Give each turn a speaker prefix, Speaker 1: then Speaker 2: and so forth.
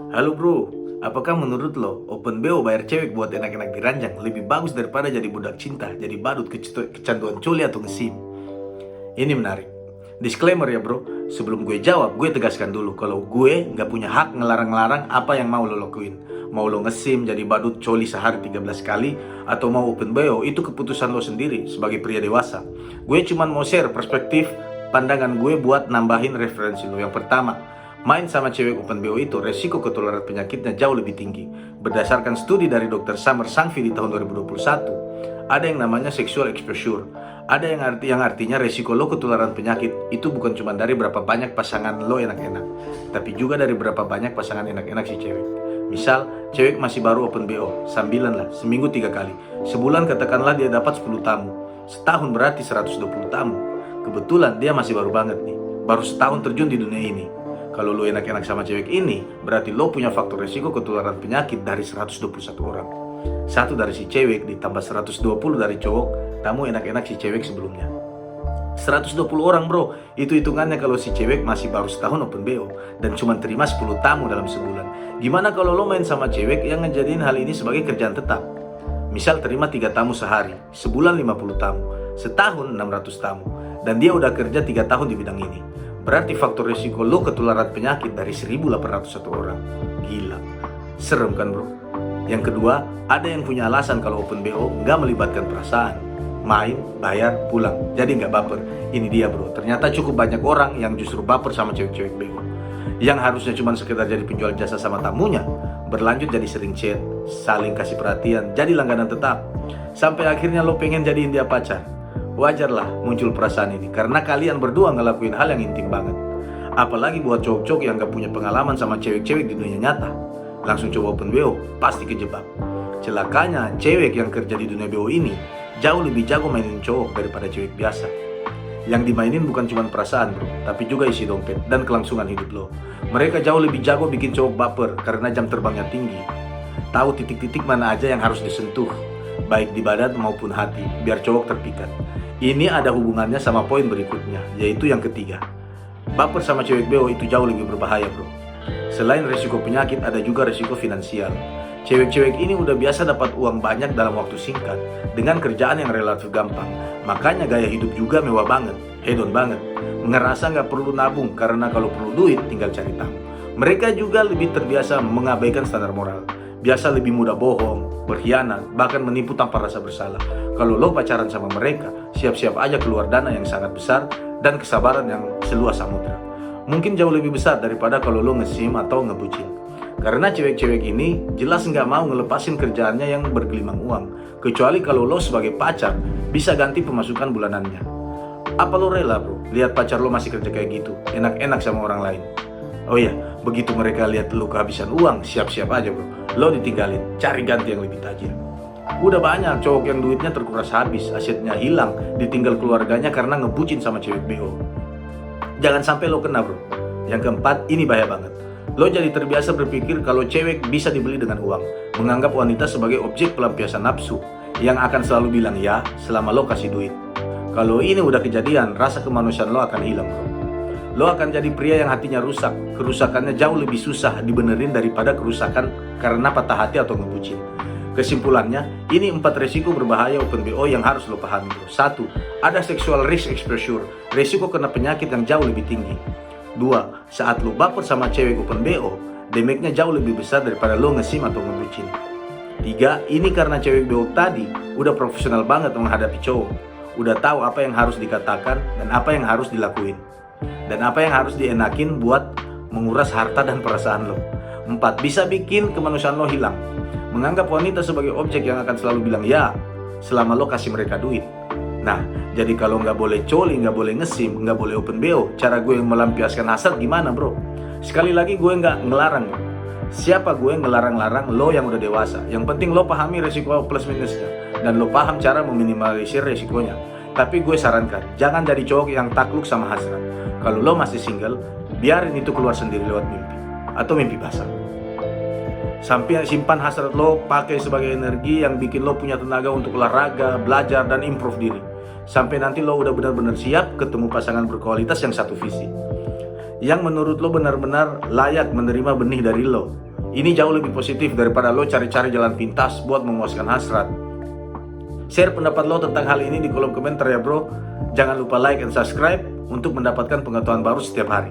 Speaker 1: Halo bro, apakah menurut lo open BO bayar cewek buat enak-enak diranjang lebih bagus daripada jadi budak cinta, jadi badut kecanduan coli atau ngesim? Ini menarik. Disclaimer ya bro, sebelum gue jawab, gue tegaskan dulu kalau gue nggak punya hak ngelarang-larang apa yang mau lo lakuin. Mau lo ngesim jadi badut coli sehari 13 kali, atau mau open BO, itu keputusan lo sendiri sebagai pria dewasa. Gue cuma mau share perspektif pandangan gue buat nambahin referensi lo. Yang pertama, main sama cewek open BO itu resiko ketularan penyakitnya jauh lebih tinggi. Berdasarkan studi dari Dr. Summer Sangvi di tahun 2021, ada yang namanya sexual exposure. Ada yang artinya resiko lo ketularan penyakit itu bukan cuma dari berapa banyak pasangan lo enak-enak, tapi juga dari berapa banyak pasangan enak-enak si cewek. Misal, cewek masih baru open BO, sambilan lah, seminggu 3 kali. Sebulan katakanlah dia dapat 10 tamu. Setahun berarti 120 tamu. Kebetulan dia masih baru banget nih, baru setahun terjun di dunia ini. Kalau lo enak-enak sama cewek ini, berarti lo punya faktor resiko ketularan penyakit dari 121 orang. Satu dari si cewek ditambah 120 dari cowok, tamu enak-enak si cewek sebelumnya. 120 orang bro, itu hitungannya kalau si cewek masih baru setahun open BO dan cuma terima 10 tamu dalam sebulan. Gimana kalau lo main sama cewek yang ngejadiin hal ini sebagai kerjaan tetap? Misal terima 3 tamu sehari, sebulan 50 tamu, setahun 600 tamu, dan dia udah kerja 3 tahun di bidang ini. Berarti faktor risiko lo ketularan penyakit dari 1.801 orang. Gila, serem kan bro? Yang kedua, ada yang punya alasan kalau open BO nggak melibatkan perasaan. Main, bayar, pulang, jadi nggak baper. Ini dia bro, ternyata cukup banyak orang yang justru baper sama cewek-cewek BO. Yang harusnya cuma sekedar jadi penjual jasa sama tamunya, berlanjut jadi sering chat, saling kasih perhatian, jadi langganan tetap. Sampai akhirnya lo pengen jadiin dia pacar. Wajarlah muncul perasaan ini, karena kalian berdua ngelakuin hal yang intim banget. Apalagi buat cowok-cowok yang gak punya pengalaman sama cewek-cewek di dunia nyata, langsung coba open BO, pasti kejebak. Celakanya, cewek yang kerja di dunia BO ini jauh lebih jago mainin cowok daripada cewek biasa. Yang dimainin bukan cuma perasaan bro, tapi juga isi dompet dan kelangsungan hidup lo. Mereka jauh lebih jago bikin cowok baper karena jam terbangnya tinggi. Tahu titik-titik mana aja yang harus disentuh, baik di badan maupun hati, biar cowok terpikat. Ini ada hubungannya sama poin berikutnya, yaitu yang ketiga. Baper sama cewek BO itu jauh lebih berbahaya bro. Selain resiko penyakit, ada juga resiko finansial. Cewek-cewek ini udah biasa dapat uang banyak dalam waktu singkat, dengan kerjaan yang relatif gampang. Makanya gaya hidup juga mewah banget, hedon banget. Ngerasa gak perlu nabung, karena kalau perlu duit tinggal cari tamu. Mereka juga lebih terbiasa mengabaikan standar moral. Biasa lebih mudah bohong, berkhianat, bahkan menipu tanpa rasa bersalah. Kalau lo pacaran sama mereka, siap-siap aja keluar dana yang sangat besar dan kesabaran yang seluas samudra. Mungkin jauh lebih besar daripada kalau lo ngesim atau ngebucin. Karena cewek-cewek ini jelas nggak mau ngelepasin kerjaannya yang bergelimang uang. Kecuali kalau lo sebagai pacar bisa ganti pemasukan bulanannya. Apa lo rela bro, lihat pacar lo masih kerja kayak gitu, enak-enak sama orang lain? Oh iya, begitu mereka lihat lo kehabisan uang, siap-siap aja bro, lo ditinggalin, cari ganti yang lebih tajir. Udah banyak cowok yang duitnya terkuras habis, asetnya hilang, ditinggal keluarganya karena ngebucin sama cewek BO. Jangan sampai lo kena bro. Yang keempat, ini bahaya banget. Lo jadi terbiasa berpikir kalau cewek bisa dibeli dengan uang, menganggap wanita sebagai objek pelampiasan nafsu yang akan selalu bilang ya selama lo kasih duit. Kalau ini udah kejadian, rasa kemanusiaan lo akan hilang bro. Lo akan jadi pria yang hatinya rusak. Kerusakannya jauh lebih susah dibenerin daripada kerusakan karena patah hati atau ngebucin. Kesimpulannya, ini 4 resiko berbahaya open BO yang harus lo pahami bro. 1. Ada sexual risk exposure, resiko kena penyakit yang jauh lebih tinggi. 2. Saat lo baper sama cewek open BO, damage-nya jauh lebih besar daripada lo ngesim atau ngebucin. 3. Ini karena cewek BO tadi udah profesional banget menghadapi cowok, udah tahu apa yang harus dikatakan dan apa yang harus dilakuin, dan apa yang harus dienakin buat menguras harta dan perasaan lo. 4. Bisa bikin kemanusiaan lo hilang, menganggap wanita sebagai objek yang akan selalu bilang ya selama lo kasih mereka duit. Nah, jadi kalau nggak boleh coli, nggak boleh ngesim, nggak boleh open BO, cara gue melampiaskan hasrat gimana bro? Sekali lagi gue nggak ngelarang. Siapa gue ngelarang-larang lo yang udah dewasa? Yang penting lo pahami resiko plus minusnya, dan lo paham cara meminimalisir resikonya. Tapi gue sarankan, jangan jadi cowok yang takluk sama hasrat. Kalau lo masih single, biarin itu keluar sendiri lewat mimpi, atau mimpi basah. Sampai simpan hasrat lo, pakai sebagai energi yang bikin lo punya tenaga untuk olahraga, belajar, dan improve diri. Sampai nanti lo udah benar-benar siap ketemu pasangan berkualitas yang satu visi, yang menurut lo benar-benar layak menerima benih dari lo. Ini jauh lebih positif daripada lo cari-cari jalan pintas buat memuaskan hasrat. Share pendapat lo tentang hal ini di kolom komentar ya bro. Jangan lupa like dan subscribe untuk mendapatkan pengetahuan baru setiap hari.